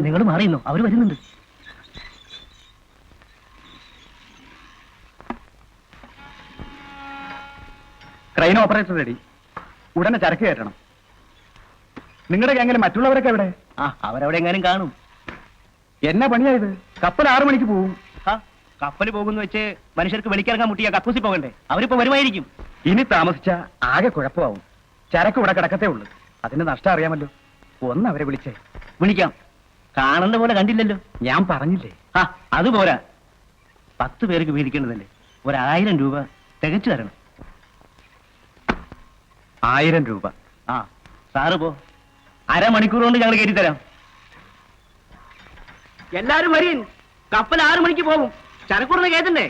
നിങ്ങൾ മാറിയുന്നു, അവര് വരുന്നുണ്ട്. Crane operator ready. ഉടനെ ചരക്ക് കയറ്റണം. നിങ്ങളുടെ ഗ്യാങ്ങിൽ മറ്റുള്ളവരൊക്കെ എവിടെ? അവരവിടെ എങ്ങാനും കാണും. എന്നാ പണിയായത്? കപ്പൽ 6 മണിക്ക് പോവും. കപ്പൽ പോകുന്ന വെച്ച് മനുഷ്യർക്ക് വെളിക്കിറങ്ങാൻ മുട്ടിയ കക്കൂസി പോകണ്ടേ? അവരിപ്പോ വരുമായിരിക്കും. ഇനി താമസിച്ച ആകെ കുഴപ്പമാവും. ചരക്ക് ഇവിടെ കിടക്കത്തേ ഉള്ളൂ. അതിന് നഷ്ടം അറിയാമല്ലോ. ഒന്ന് അവരെ വിളിച്ചേ. വിളിക്കാം. കാണുന്ന പോലെ കണ്ടില്ലല്ലോ. ഞാൻ പറഞ്ഞില്ലേ? അതുപോരാ, 10 പേർക്ക് വീതിക്കേണ്ടതല്ലേ. 1000 രൂപ തികച്ചു തരണം. 1000 രൂപ. സാറ് പോ. അരമണിക്കൂർ കൊണ്ട് ഞങ്ങൾ കയറ്റി തരാം. എല്ലാരും വരീൻ. കപ്പൽ 6 മണിക്ക് പോകും. ചരക്കൂറിന് കയറ്റണ്ടേ?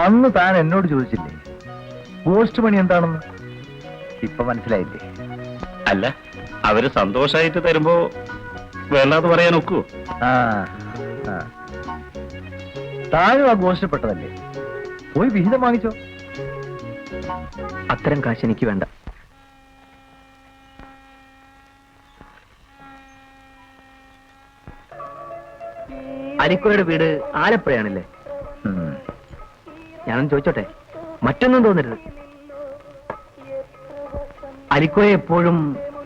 അന്ന് താൻ എന്നോട് ചോദിച്ചില്ലേ പോസ്റ്റ് പണി എന്താണെന്ന്? ഇപ്പൊ മനസ്സിലായില്ലേ? അല്ല, അവര് സന്തോഷായിട്ട് തരുമ്പോ വേണ്ടാന്ന് പറയാൻ ഒക്കുവോ? താനും ആ ഗോഷ്ഠപ്പെട്ടതല്ലേ, പോയി വിഹിതം വാങ്ങിച്ചോ. അത്തരം കാശ് എനിക്ക് വേണ്ട. അലിക്കോയുടെ വീട് ആലപ്പുഴയാണല്ലേ? ഞാനൊന്ന് ചോദിച്ചോട്ടെ, മറ്റൊന്നും തോന്നരുത്. അലിക്കോയെ എപ്പോഴും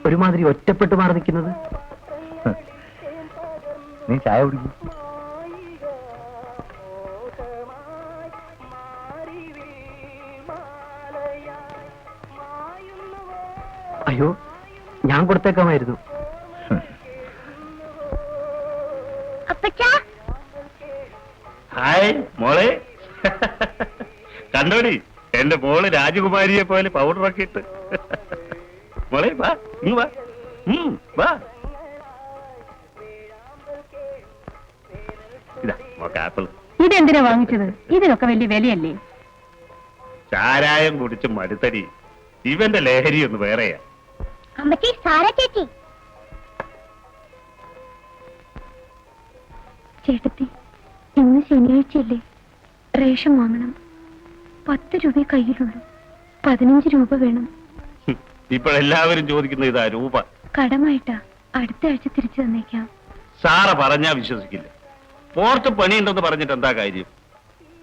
ഒരുമാതിരി ഒറ്റപ്പെട്ടു മാറി നിൽക്കുന്നത്? നീ ചായ കുടിക്കും. അയ്യോ, ഞാൻ കൊടുത്തേക്കാമായിരുന്നു. ഹായ് മോളെ. കണ്ടോടി, എന്റെ മോള് രാജകുമാരിയെ പോലെ പൗഡറൊക്കെ ഇട്ട്. മോളെ വാ, ഇങ്ങ് വാ. വാ. ഇതാ മോക്ക് ആപ്പിൾ. ഇതെന്തിനാ വാങ്ങിച്ചത്? ഇതിനൊക്കെ വലിയ വിലയല്ലേ? ചാരായം കുടിച്ച് മടുത്തടി. ഇവന്റെ ലഹരി ഒന്ന് വേറെയാ. അമ്മക്ക് സാരാ ചേച്ചി. ചേട്ടത്തി, ഇന്ന് ശനിയാഴ്ചയല്ലേ? റേഷൻ വാങ്ങണം. 10 രൂപ കയ്യിലുള്ളൂ. 15 രൂപ വേണം. ഇപ്പോഴെല്ലാവരും ചോദിക്കുന്ന ഇതാ രൂപ. കടമായിട്ടാ. അടുത്ത ആഴ്ച തിരിച്ചു തന്നേക്കാം. സാറ പറഞ്ഞാ വിശ്വസിക്കില്ല. പോർട്ട് പണിയുണ്ടെന്ന് പറഞ്ഞിട്ട് എന്താ കാര്യം?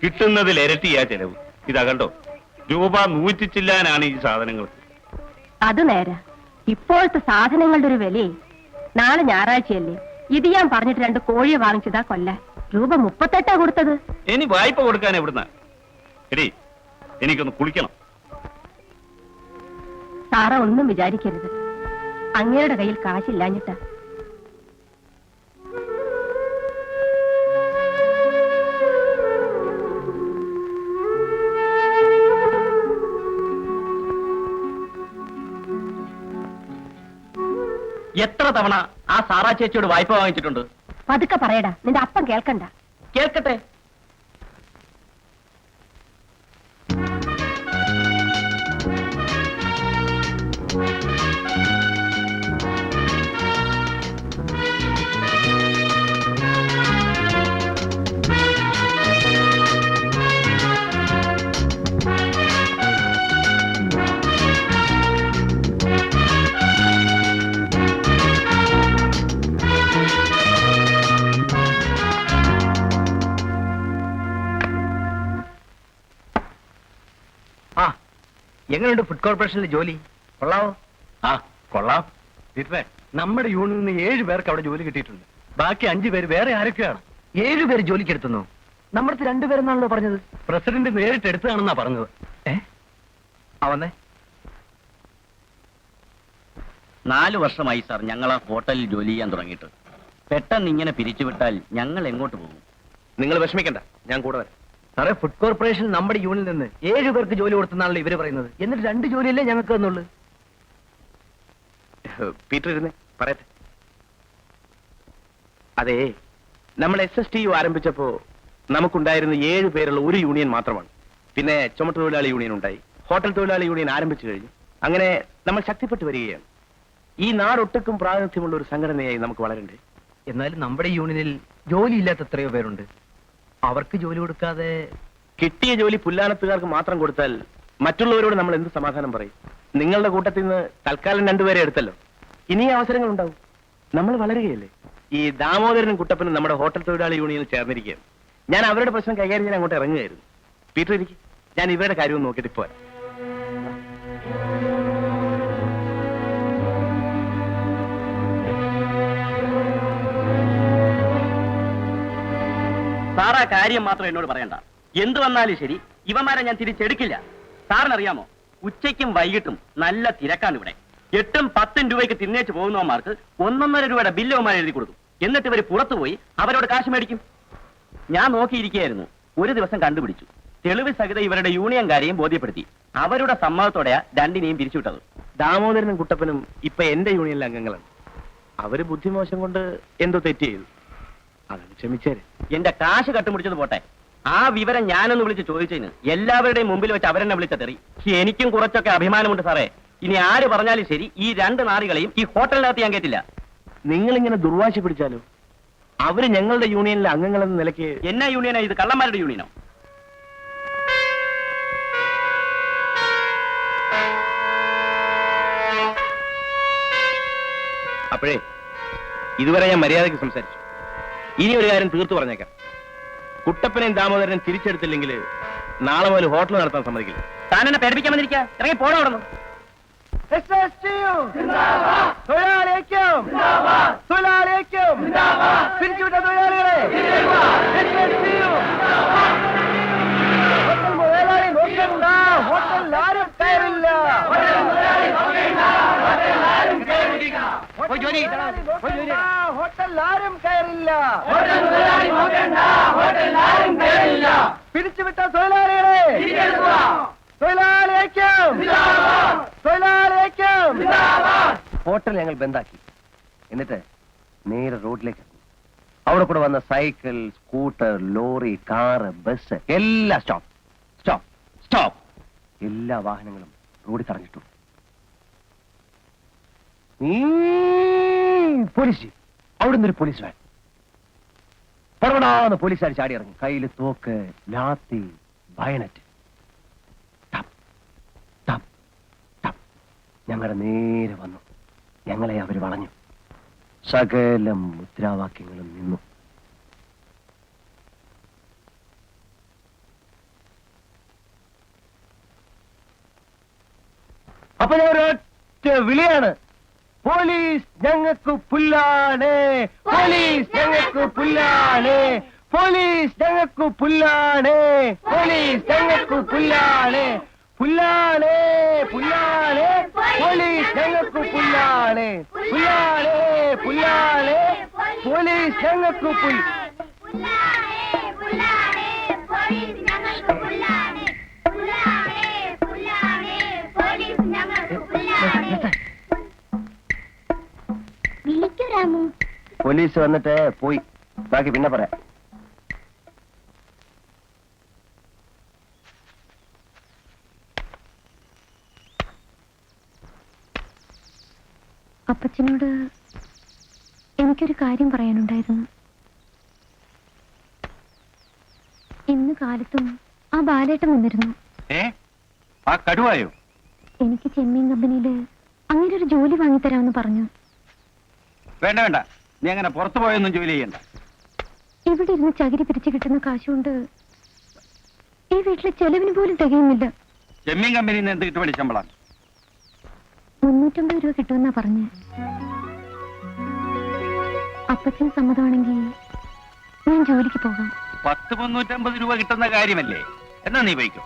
കിട്ടുന്നതിൽ ഇരട്ടിയാ ചെലവ്. ഇതാ കണ്ടോ, രൂപ 100 ചില്ലാനാണ് ഈ സാധനങ്ങൾക്ക്. അത് നേരാ. ഇപ്പോഴത്തെ സാധനങ്ങളുടെ ഒരു വിലയെ. നാളെ ഞായറാഴ്ചയല്ലേ? ഇത് ഞാൻ പറഞ്ഞിട്ട് 2 കോഴിയെ വാങ്ങിച്ചതാ കൊല്ലാൻ. രൂപ 38 കൊടുത്തത്. ഇനി വായ്പ കൊടുക്കാൻ എവിടുന്ന? എടി, എനിക്കൊന്ന് കുളിക്കണം. സാറ ഒന്നും വിചാരിക്കരുത്. അങ്ങയുടെ കയ്യിൽ കാശില്ലാഞ്ഞിട്ടാ. എത്ര തവണ ആ സാറാ ചേച്ചിയോട് വായ്പ വാങ്ങിച്ചിട്ടുണ്ട്? പതുക്കെ പറയടാ, നിന്റെ അപ്പം കേൾക്കണ്ട. കേൾക്കട്ടെ. എങ്ങനെയുണ്ട് ഫുഡ് കോർപ്പറേഷനിലെ ജോലി? കൊള്ളാവോ? കൊള്ളാം. നമ്മുടെ യൂണിയനിൽ നിന്ന് 7 പേർക്ക് അവിടെ ജോലി കിട്ടിയിട്ടുണ്ട്. ബാക്കി 5 പേര് വേറെ ആരൊക്കെയാണ്? 7 പേര് ജോലിക്ക് എടുത്തുന്നു. നമ്മുടെ 2 പേരെന്നാണല്ലോ പറഞ്ഞത്. പ്രസിഡന്റ് നേരിട്ട് എടുത്തതാണെന്നാ പറഞ്ഞത്. അവന്നെ 4 വർഷമായി സാർ ഞങ്ങൾ ആ ഹോട്ടലിൽ ജോലി ചെയ്യാൻ തുടങ്ങിയിട്ട്. പെട്ടെന്ന് ഇങ്ങനെ പിരിച്ചുവിട്ടാൽ ഞങ്ങൾ എങ്ങോട്ട് പോകും? നിങ്ങൾ വിഷമിക്കണ്ട, ഞാൻ കൂടെ വരാം. സാറേ, ഫുഡ് കോർപ്പറേഷൻ നമ്മുടെ യൂണിയനിൽ നിന്ന് 7 പേർക്ക് ജോലി കൊടുത്തെന്നാണല്ലോ ഇവര് പറയുന്നത്. എന്നിട്ട് 2 ജോലിയല്ലേ ഞങ്ങൾക്ക് തന്നുള്ളൂ. പീറ്റർ ഇരുന്നേ, പറയട്ടെ. അതെ, നമ്മൾ SSTU ആരംഭിച്ചപ്പോ നമുക്കുണ്ടായിരുന്ന 7 പേരുള്ള ഒരു യൂണിയൻ മാത്രമാണ്. പിന്നെ ചുമട്ടുതൊഴിലാളി യൂണിയൻ ഉണ്ടായി, ഹോട്ടൽ തൊഴിലാളി യൂണിയൻ ആരംഭിച്ചു കഴിഞ്ഞു. അങ്ങനെ നമ്മൾ ശക്തിപ്പെട്ടു വരികയാണ്. ഈ നാടൊട്ടുക്കും പ്രാതിനിധ്യമുള്ള ഒരു സംഘടനയായി നമുക്ക് വളരണ്ടേ? എന്നാലും നമ്മുടെ യൂണിയനിൽ ജോലിയില്ലാത്ത എത്രയോ പേരുണ്ട്. അവർക്ക് ജോലി കൊടുക്കാതെ കിട്ടിയ ജോലി പുല്ലാനത്തുകാർക്ക് മാത്രം കൊടുത്താൽ മറ്റുള്ളവരോട് നമ്മൾ എന്ത് സമാധാനം പറയും? നിങ്ങളുടെ കൂട്ടത്തിൽ നിന്ന് തൽക്കാലം രണ്ടുപേരെ എടുത്തല്ലോ, ഇനി അവസരങ്ങൾ ഉണ്ടാവും. നമ്മൾ വളരുകയല്ലേ? ഈ ദാമോദരനും കുട്ടപ്പനും നമ്മുടെ ഹോട്ടൽ തൊഴിലാളി യൂണിയനിൽ ചേർന്നിരിക്കുകയാണ്. ഞാൻ അവരുടെ പ്രശ്നം കൈകാര്യം ചെയ്യാൻ അങ്ങോട്ട് ഇറങ്ങുകയായിരുന്നു. പീറ്റർ ഇരിക്കും, ഞാൻ ഇവരുടെ കാര്യവും നോക്കിയിട്ട് പോരാ. സാർ ആ കാര്യം മാത്രം എന്നോട് പറയണ്ട. എന്ത് വന്നാലും ശരി, ഇവന്മാരെ ഞാൻ തിരിച്ചെടുക്കില്ല. സാറിനറിയാമോ, ഉച്ചയ്ക്കും വൈകിട്ടും നല്ല തിരക്കാണ് ഇവിടെ. 8ഉം 10ഉം രൂപയ്ക്ക് തിന്നേച്ച് പോകുന്നവന്മാർക്ക് 1.5 രൂപയുടെ ബില്ല് അവന്മാർ എഴുതി കൊടുക്കും. എന്നിട്ട് ഇവർ പുറത്തുപോയി അവരോട് കാശ് മേടിക്കും. ഞാൻ നോക്കിയിരിക്കുകയായിരുന്നു. ഒരു ദിവസം കണ്ടുപിടിച്ചു. തെളിവ് സഹിതം ഇവരുടെ യൂണിയൻകാരെയും ബോധ്യപ്പെടുത്തി. അവരുടെ സമ്മതത്തോടെയാ രണ്ടിനെയും പിരിച്ചുവിട്ടത്. ദാമോദരനും കുട്ടപ്പനും ഇപ്പൊ എന്റെ യൂണിയനിലെ അംഗങ്ങളാണ്. അവര് ബുദ്ധിമോശം കൊണ്ട് എന്തോ തെറ്റ് ചെയ്തു, അതാണ് ക്ഷമിച്ചേരെ. എന്റെ കാശ് കട്ടുമുടിച്ചത് പോട്ടെ, ആ വിവരം ഞാനൊന്ന് വിളിച്ച് ചോദിച്ചതിന് എല്ലാവരുടെയും മുമ്പിൽ വെച്ച് അവരെന്നെ വിളിച്ച തെറി. എനിക്കും കുറച്ചൊക്കെ അഭിമാനമുണ്ട് സാറേ. ഇനി ആര് പറഞ്ഞാലും ശരി, ഈ 2 നാറികളെയും ഈ ഹോട്ടലിനകത്ത് ഞാൻ കേട്ടില്ല. നിങ്ങളിങ്ങനെ ദുർവാശി പിടിച്ചാലോ? അവര് ഞങ്ങളുടെ യൂണിയനിലെ അംഗങ്ങളെന്ന നിലയ്ക്ക് എന്നാ യൂണിയനാ ഇത്? കള്ളന്മാരുടെ യൂണിയനോ? അപ്പോഴേ ഇതുവരെ ഞാൻ മര്യാദയ്ക്ക് സംസാരിച്ചു. ഇനി ഒരു കാര്യം തീർത്തു പറഞ്ഞേക്കാം. കുട്ടപ്പനെയും ദാമോദരനും തിരിച്ചെടുത്തില്ലെങ്കിൽ നാളെ മുതൽ ഹോട്ടൽ നടത്താൻ സമ്മതിക്കില്ല. താൻ എന്നെ പേടിപ്പിക്കാൻ വന്നിരിക്കുക. ഇറങ്ങി പോണോ അവിടെ നിന്ന്? പിരിച്ചുവിട്ട തൊഴിലാളികളെ, ഹോട്ടൽ ഞങ്ങൾ ബന്ധാക്കി. എന്നിട്ട് നേരെ റോഡിലേക്ക് ഇറങ്ങി. അവിടെ കൂടെ വന്ന cycle, scooter, lorry, car, bus എല്ലാം സ്റ്റോപ്പ് സ്റ്റോപ്പ് സ്റ്റോപ്പ്. എല്ലാ വാഹനങ്ങളും റോഡിൽ തടഞ്ഞിട്ടു. പോലീസ്, അവിടെ നിന്നൊരു പോലീസ് വാൻ. പടപടാന്ന് പോലീസുകാർ ചാടി ഇറങ്ങി. കയ്യിൽ തോക്ക്, ലാത്തി, ബയനറ്റ്. ഞങ്ങളുടെ നേരെ വന്നു. ഞങ്ങളെ അവർ വളഞ്ഞു. സകലം മുദ്രാവാക്യങ്ങളും നിന്നു. അപ്പൊ ഞാൻ ഒരൊറ്റ വിളിയാണ്, പോലീസ് ഞങ്ങൾക്ക് പുല്ലാണ്, പോലീസ് ഞങ്ങൾക്ക് പുല്ലാണ്, പോലീസ് ഞങ്ങൾക്ക് പുല്ലാണ്, പോലീസ് ഞങ്ങൾക്ക് പുല്ലാണ്, പുല്ലാണ്, പുല്ലാണ്, പോലീസ് ഞങ്ങൾക്ക് പുല്ലാണ്, പുല്ലാണ്, പുല്ലാണ്, പോലീസ് ഞങ്ങൾക്ക് പുൽ. പോലീസ് വന്നിട്ട് പോയി. ബാക്കി പിന്നെ പറയാം. അപ്പച്ചനോട് എനിക്കൊരു കാര്യം പറയാനുണ്ടായിരുന്നു. ഇന്ന് കാലത്തും ആ ബാലേട്ടൻ വന്നിരുന്നു. ആ കടുവായോ? എനിക്ക് ചെമ്മീൻ കമ്പനിയില് അങ്ങനെ ഒരു ജോലി വാങ്ങിത്തരാമെന്ന് പറഞ്ഞു. വേണ്ട വേണ്ട, നീ അങ്ങനെ പുറത്തു പോയൊന്നും ജോലി ചെയ്യണ്ട. ഇവിടെ ഇരുന്ന് ചകിരി പിരിച്ചു കിട്ടുന്ന കാശുകൊണ്ട് ഈ വീട്ടിലെ ചെലവിന് പോലും തികയുന്നില്ല. ചെമ്മീൻ കമ്പനിയിൽ നിന്ന് എന്ത് കിട്ടുമണി ശമ്പളം? 350 രൂപ കിട്ടുമെന്നാ പറഞ്ഞ്. അപ്പച്ചന് സമ്മതമാണെങ്കിൽ ഞാൻ ജോലിക്ക് പോകാം. 350 രൂപ കിട്ടുന്ന കാര്യമല്ലേ? എന്നാ നീ പോയിക്കോ.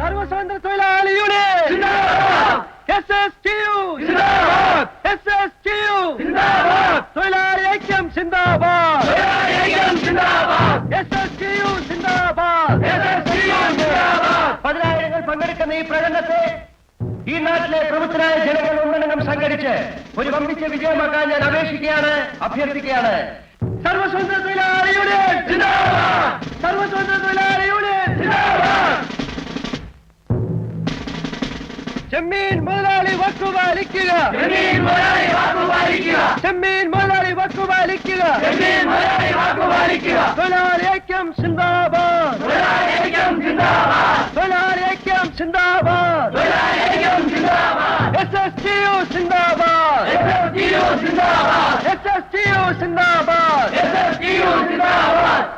സർവസ്വതന്ത്ര തൊഴിലാളി യൂണിയൻ, SSTU സിന്ദാബാദ്, SSTU സിന്ദാബാദ്, തൊഴിലാളി ഐക്യം സിന്ദാബാദ്, തൊഴിലാളി ഐക്യം സിന്ദാബാദ്, SSTU സിന്ദാബാദ്, SSTU സിന്ദാബാദ്. 10,000 പങ്കെടുക്കുന്ന ഈ പ്രകടനത്തെ ഈ നാട്ടിലെ പ്രമുഖരായ ജനങ്ങൾ ഒന്നടങ്കം സംഘടിച്ച് ഒരു വമ്പിച്ച വിജയമാക്കാൻ ഞാൻ അപേക്ഷിക്കുകയാണ്, അഭ്യർത്ഥിക്കുകയാണ്. സർവസ്വതന്ത്ര തൊഴിലാളി യൂണിയൻ ജിന്ദാബാദ്! സർവസ്വതന്ത്ര തൊഴിലാളി യൂണിയൻ ജിന്ദാബാദ്! ചെമ്മീൻ മുതലാളി വക്കു പാലിക്കുക! ചെമ്മീൻ മുതലാളി വക്കു പാലിക്കുക! ചെമ്മീൻ മുതലാളി വക്കു പാലിക്കുക! ചെമ്മീൻ മുതലാളി വക്കു പാലിക്കുക! തൊഴിലാളി ഐക്യം സിന്ദാബാദ്! തൊഴിലാളി ഐക്യം സിന്ദാബാദ്! തൊഴിലാളി ഐക്യം സിന്ദാബാദ്! തൊഴിലാളി ഐക്യം സിന്ദാബാദ്! SSTU സിന്ദാബാദ്! SSTU സിന്ദാബാദ്! SSTU സിന്ദാബാദ്! SSTU സിന്ദാബാദ്!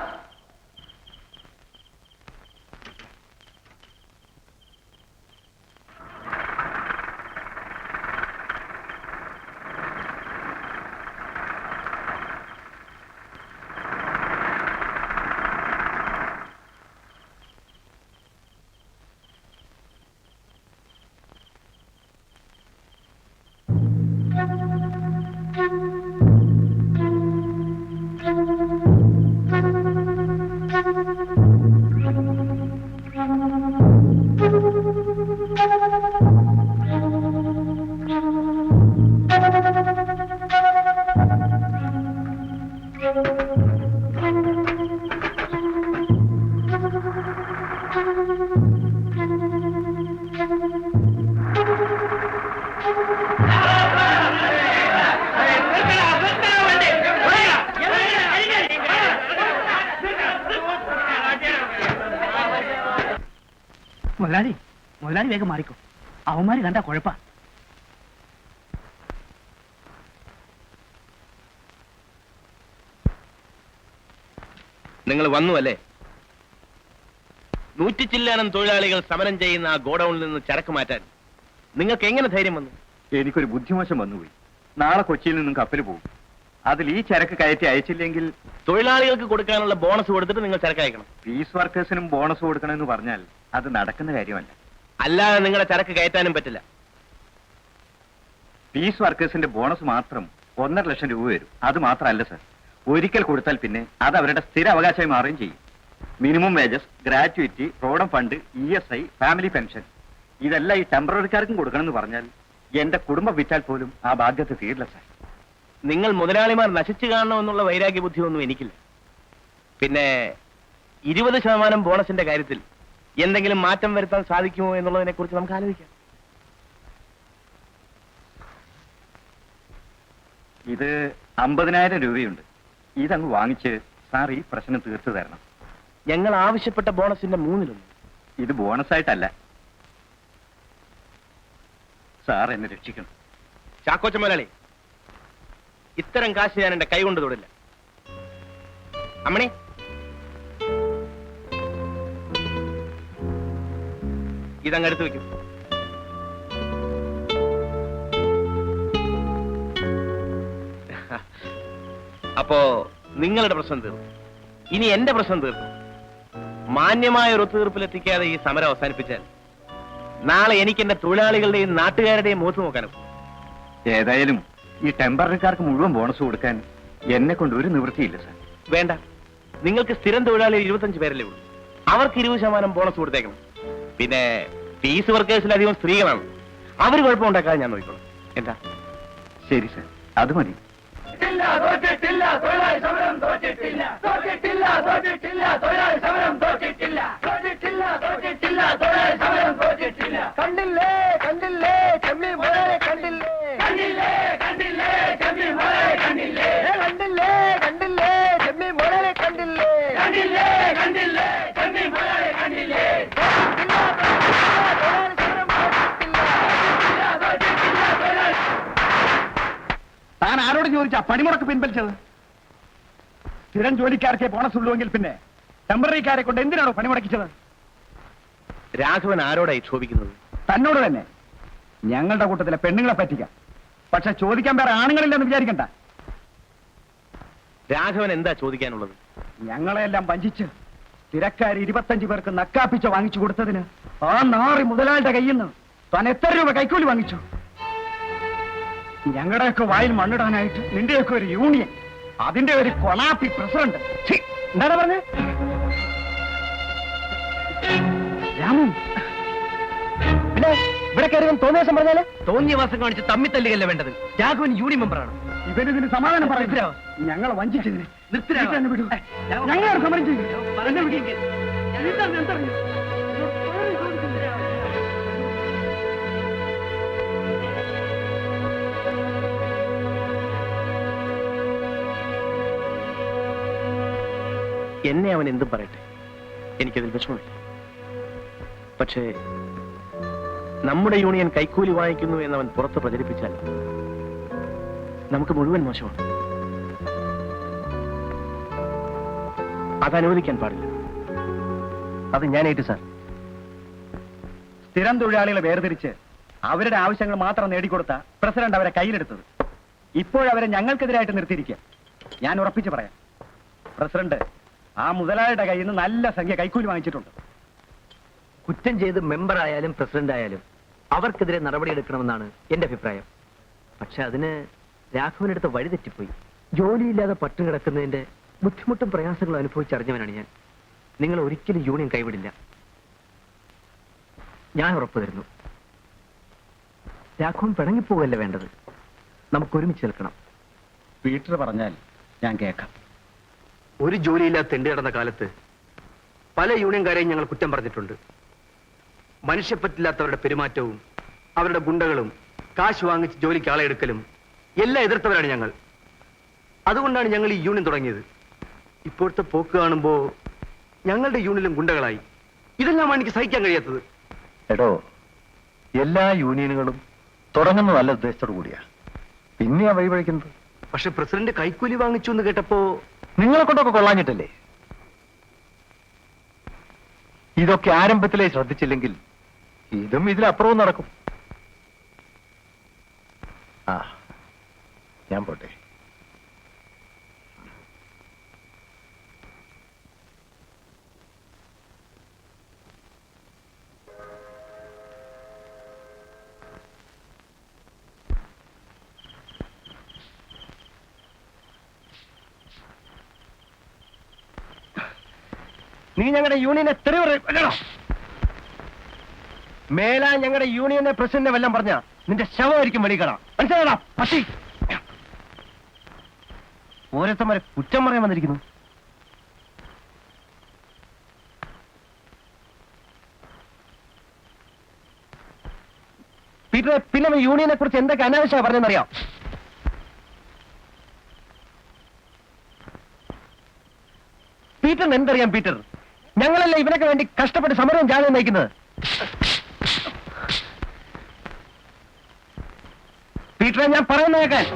മുതലാളി വേഗം മാറിക്കോ. അവന്മാര് കണ്ടാ കുഴപ്പാ. നിങ്ങൾ വന്നു അല്ലേ? 100 ചില്ലാനം തൊഴിലാളികൾ സമരം ചെയ്യുന്ന ആ ഗോഡൌണിൽ നിന്ന് ചരക്ക് മാറ്റാൻ നിങ്ങൾക്ക് എങ്ങനെ ധൈര്യം വന്നു? എനിക്കൊരു ബുദ്ധിമോശം വന്നുപോയി. നാളെ കൊച്ചിയിൽ നിന്നും കപ്പൽ പോകും. അതിൽ ഈ ചരക്ക് കയറ്റി അയച്ചില്ലെങ്കിൽ തൊഴിലാളികൾക്ക് കൊടുക്കാനുള്ള ബോണസ് കൊടുത്തിട്ട് നിങ്ങൾ ചരക്ക് അയക്കണം. പീസ് വർക്കേഴ്സിനും ബോണസ് കൊടുക്കണമെന്ന് പറഞ്ഞാൽ അത് നടക്കുന്ന കാര്യമല്ല. അല്ലാതെ നിങ്ങളെ ചരക്ക് കയറ്റാനും പറ്റില്ല. പീസ് വർക്കേഴ്സിന്റെ ബോണസ് മാത്രം 1.5 ലക്ഷം രൂപ വരും. അത് മാത്രമല്ല സർ, ഒരിക്കൽ കൊടുത്താൽ പിന്നെ അത് അവരുടെ സ്ഥിര അവകാശമായി മാറുകയും ചെയ്യും. Minimum wages, gratuity, provident fund, ESI, family pension ഇതെല്ലാം ഈ ടെമ്പററിക്കാർക്കും കൊടുക്കണമെന്ന് പറഞ്ഞാൽ എന്റെ കുടുംബം വിറ്റാൽ പോലും ആ ബാധ്യത തീരില്ല സാർ. നിങ്ങൾ മുതലാളിമാർ നശിച്ചു കാണണമെന്നുള്ള വൈരാഗ്യ ബുദ്ധിയൊന്നും എനിക്കില്ല. പിന്നെ 20% ബോണസിന്റെ കാര്യത്തിൽ എന്തെങ്കിലും മാറ്റം വരുത്താൻ സാധിക്കുമോ എന്നുള്ളതിനെ കുറിച്ച് നമുക്ക് ആലോചിക്കാം. ഇത് 50,000 രൂപയുണ്ട്. ഇതങ്ങ് വാങ്ങിച്ച് സാർ ഈ പ്രശ്നം തീർത്തു തരണം. ഞങ്ങൾ ആവശ്യപ്പെട്ട ബോണസിന്റെ 1/3. ഇത് ബോണസായിട്ടല്ല. സാർ എന്നെ രക്ഷിക്കണം. ചാക്കോച്ച മുതലാളി, ഇത്തരം കാശ് ഞാൻ എന്റെ കൈ കൊണ്ട് തൊടില്ല. അമ്മണി, ഇതങ്ങെടുത്ത് വെക്കും. അപ്പോ നിങ്ങളുടെ പ്രശ്നം തീർന്നു. ഇനി എന്റെ പ്രശ്നം തീർന്നു. മാന്യമായ ഒരു ഒത്തുതീർപ്പിലെത്തിക്കാതെ ഈ സമരം അവസാനിപ്പിച്ചാൽ നാളെ എനിക്ക് എന്റെ തൊഴിലാളികളുടെയും നാട്ടുകാരുടെയും മുഖത്ത് നോക്കാനും. ഏതായാലും ഈ ടെമ്പററിക്കാർക്ക് മുഴുവൻ ബോണസ് കൊടുക്കാൻ എന്നെ കൊണ്ട് ഒരു നിവൃത്തിയില്ല സാർ. വേണ്ട, നിങ്ങൾക്ക് സ്ഥിരം തൊഴിലാളികൾ 25 പേരല്ലേ ഉള്ളൂ. അവർക്ക് 20% ബോണസ് കൊടുത്തേക്കണം. പിന്നെ പീസ് വർക്കേഴ്സിലധികം സ്ത്രീകളാണ്. അവർ കുഴപ്പമുണ്ടാക്കാതെ ഞാൻ നോക്കിക്കോളാം. എന്താ? ശരി സാർ, അത് മതി. കണ്ടില്ലേ കണ്ടില്ലേ ചെമ്മീൻ മുതലാളി കണ്ടില്ലേ? കണ്ടില്ലേ കണ്ടില്ലേ ചെമ്മീൻ മുതലാളി കണ്ടില്ലേ? കണ്ടില്ലേ കണ്ടില്ലേ ചെമ്മീൻ മുതലാളി കണ്ടില്ലേ? കണ്ടില്ലേ കണ്ടില്ലേ ചെമ്മീൻ മുതലാളി കണ്ടില്ലേ? താൻ ആരോട് ചോദിച്ചാ പണിമുടക്ക് പിൻവലിച്ചത്? സ്ഥിരം ജോലിക്കാർക്കേ ബോണസ് ഉള്ളുവെങ്കിൽ പിന്നെ ടെമ്പററിക്കാരെ കൊണ്ട് എന്തിനാണോ പണിമുടക്കിച്ചത്? രാഘവൻ ആരോടായി ക്ഷോഭിക്കുന്നത്? തന്നോട് തന്നെ. ഞങ്ങളുടെ കൂട്ടത്തിലെ പെണ്ണുങ്ങളെ പറ്റിക്കാം. പക്ഷെ ചോദിക്കാൻ വേറെ ആണുങ്ങളില്ലെന്ന് വിചാരിക്കണ്ട. രാഘവൻ എന്താ ചോദിക്കാനുള്ളത്? ഞങ്ങളെല്ലാം വഞ്ചിച്ച് തിരക്കാർ 25 പേർക്ക് നക്കാപ്പിച്ച വാങ്ങിച്ചു കൊടുത്തതിന് ആ നാറി മുതലാളിയുടെ കയ്യിൽ നിന്ന് താൻ എത്ര രൂപ കൈക്കൂലി വാങ്ങിച്ചു? ഞങ്ങളുടെയൊക്കെ വായിൽ മണ്ണിടാനായിട്ട് നിന്റെയൊക്കെ ഒരു യൂണിയൻ, അതിന്റെ ഒരു കൊളാപ്പി പ്രസിഡന്റ്. എന്താണ് പറഞ്ഞത്? രാമു, പിന്നെ ഇവിടെ കയറി തോന്നിയാസം പറഞ്ഞാല് തോന്നിയ മാസം കാണിച്ച് തമ്മിത്തല്ലുകയല്ല വേണ്ടത്. രാഘവൻ യൂണിയൻ മെമ്പറാണ്. ഇവരിതിന് സമാധാനം പറയുക. ഞങ്ങളെ വഞ്ചിച്ചതിന് ഞങ്ങൾ സമരം ചെയ്യും എന്നെ വിളിക്ക്. എന്നെ അവൻ എന്തും പറയട്ടെ, എനിക്കതിൽ വിഷമമില്ല. പക്ഷേ നമ്മുടെ യൂണിയൻ കൈക്കൂലി വാങ്ങിക്കുന്നു എന്നവൻ പുറത്ത് പ്രചരിപ്പിച്ചാൽ നമുക്ക് മുഴുവൻ മോശമാണ്. അതനുവദിക്കാൻ പാടില്ല. അത് ഞാൻ ഏറ്റു സാർ. സ്ഥിരം തൊഴിലാളികളെ വേർതിരിച്ച് അവരുടെ ആവശ്യങ്ങൾ മാത്രം നേടിക്കൊടുത്ത പ്രസിഡന്റ് അവരെ കയ്യിലെടുത്തത് ഇപ്പോഴവരെ ഞങ്ങൾക്കെതിരായിട്ട് നിർത്തിയിരിക്കുക. ഞാൻ ഉറപ്പിച്ച് പറയാം, പ്രസിഡന്റ് ആ മുതലാളിയുടെ കയ്യിൽ നിന്ന് നല്ല സംഖ്യ കൈക്കൂലി വാങ്ങിച്ചിട്ടുണ്ട്. കുറ്റം ചെയ്ത് മെമ്പർ ആയാലും പ്രസിഡന്റ് ആയാലും അവർക്കെതിരെ നടപടിയെടുക്കണമെന്നാണ് എന്റെ അഭിപ്രായം. പക്ഷെ അതിന് രാഘവനെടുത്ത വഴി തെറ്റിപ്പോയി. ജോലിയില്ലാതെ പട്ടുകിടക്കുന്നതിന്റെ ബുദ്ധിമുട്ടും പ്രയാസങ്ങളും അനുഭവിച്ചറിഞ്ഞവനാണ് ഞാൻ. നിങ്ങൾ ഒരിക്കലും യൂണിയൻ കൈവിടില്ല, ഞാൻ ഉറപ്പു തരുന്നു. രാഘവൻ പിണങ്ങിപ്പോകല്ല വേണ്ടത്, നമുക്ക് ഒരുമിച്ച് നിൽക്കണം. പീറ്റർ പറഞ്ഞാൽ ഞാൻ കേൾക്കാം. ഒരു ജോലിയില്ലാതെ തെണ്ടി നടന്ന കാലത്ത് പല യൂണിയൻകാരെയും ഞങ്ങൾ കുറ്റം പറഞ്ഞിട്ടുണ്ട്. മനുഷ്യപ്പറ്റില്ലാത്തവരുടെ പെരുമാറ്റവും അവരുടെ ഗുണ്ടകളും കാശ് വാങ്ങിച്ച് ജോലിക്ക് ആളെ എടുക്കലും എല്ലാം എതിർത്തവരാണ് ഞങ്ങൾ. അതുകൊണ്ടാണ് ഞങ്ങൾ ഈ യൂണിയൻ തുടങ്ങിയത്. ഇപ്പോഴത്തെ പോക്ക് കാണുമ്പോ ഞങ്ങളുടെ യൂണിയനും ഗുണ്ടകളായി. ഇതെല്ലാമാണ് എനിക്ക് സഹിക്കാൻ കഴിയാത്തത്. എടോ, എല്ലാ യൂണിയനുകളും തുടങ്ങുന്ന നല്ല ഉദ്ദേശത്തോടു കൂടിയാ, പിന്നെയാ വഴിപഴിക്കുന്നത്. പക്ഷെ പ്രസിഡന്റ് കൈക്കൂലി വാങ്ങിച്ചു എന്ന് കേട്ടപ്പോ നിങ്ങളെ കൊണ്ടൊക്കെ കൊള്ളാഞ്ഞിട്ടല്ലേ? ഇതൊക്കെ ആരംഭത്തിലേ ശ്രദ്ധിച്ചില്ലെങ്കിൽ ഇതും ഇതിലപ്പുറവും നടക്കും. ആ, ഞാൻ പോട്ടെ. നീ ഞങ്ങളുടെ യൂണിയനെ തെറിവല്ലോ. മേലാ ഞങ്ങളുടെ യൂണിയനെ പ്രസിഡന്റിനെ വല്ലം പറഞ്ഞ നിന്റെ ശവമായിരിക്കും വെളിക്കണം. മനസ്സിലാടാ പട്ടി. ഓരോരുത്തന്മാരെ കുറ്റം പറയാൻ വന്നിരിക്കുന്നു. പീറ്ററെ, പിന്നെ യൂണിയനെ കുറിച്ച് എന്തൊക്കെ അനാവശ്യമാണ് പറഞ്ഞെന്നറിയാം? പീറ്ററിന് എന്തറിയാം? പീറ്റർ, ഞങ്ങളല്ലേ ഇവനൊക്കെ വേണ്ടി കഷ്ടപ്പെട്ട് സമരവും ജാഥയും നയിക്കുന്നത്. പീറ്ററെ, ഞാൻ പറയുന്ന കേൾക്കാൻ.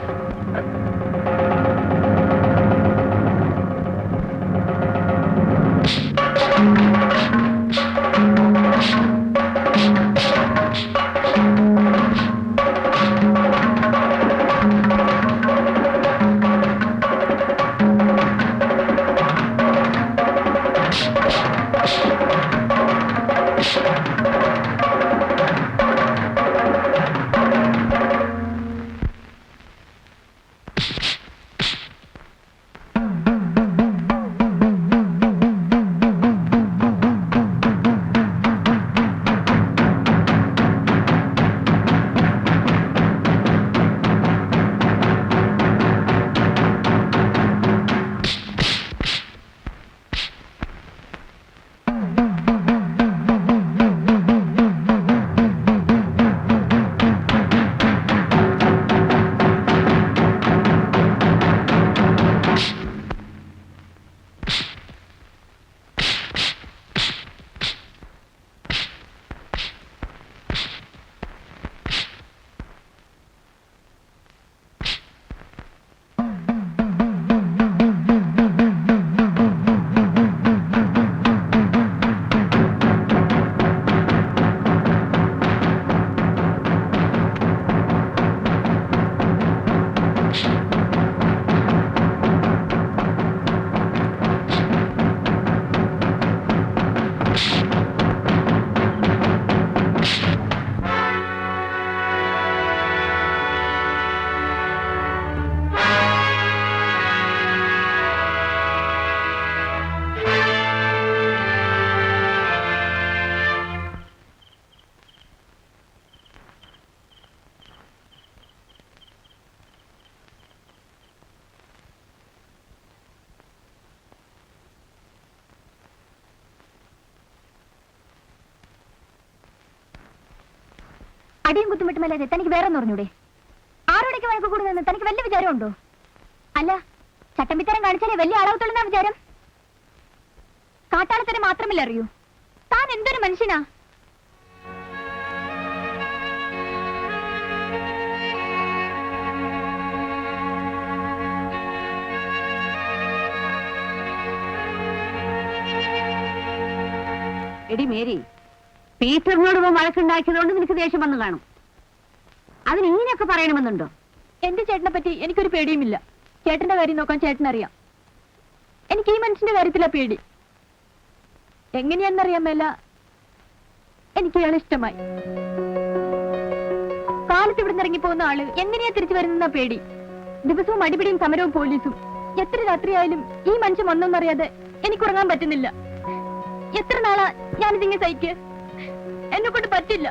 അടിയും കുത്തുമിട്ടുമല്ലാതെ തനിക്ക് വേറെ പറഞ്ഞൂടെ? ആരോടൊക്കെ വഴക്ക് കൂടുന്നെന്ന് തനിക്ക് വലിയ വിചാരമുണ്ടോ? അല്ല, ചട്ടമ്പിത്തരം കാണിച്ചാലേ വലിയ അളവത്തുള്ള വിചാരം. കാട്ടാളത്തരം മാത്രമല്ല അറിയൂ. താൻ എന്തൊരു മനുഷ്യനാ! എടി മേരി, പീറ്ററിനോട് വഴക്കുണ്ടാക്കിയതുകൊണ്ട് നിനക്ക് ദേഷ്യം വന്നു കാണും. അതിന് ഇങ്ങനെയൊക്കെ പറയണമെന്നുണ്ടോ? എന്റെ ചേട്ടനെ പറ്റി എനിക്കൊരു പേടിയുമില്ല. ചേട്ടന്റെ കാര്യം നോക്കാൻ ചേട്ടനറിയാം. എനിക്ക് ഈ മനുഷ്യന്റെ കാര്യത്തിലാ പേടി. എങ്ങനെയാണെന്നറിയാൻ മേല, എനിക്ക് ഇയാളെ ഇഷ്ടമായി. കാലത്ത് ഇവിടുന്ന് ഇറങ്ങിപ്പോകുന്ന ആള് എങ്ങനെയാ തിരിച്ചു വരുന്ന പേടി. ദിവസവും അടിപിടിയും സമരവും പോലീസും. എത്ര രാത്രിയായാലും ഈ മനുഷ്യൻ വന്നോന്നറിയാതെ എനിക്കുറങ്ങാൻ പറ്റുന്നില്ല. എത്ര നാളാ ഞാനിതിങ്ങനെ സഹിക്ക്? എന്നെ കൊണ്ട് പറ്റില്ല.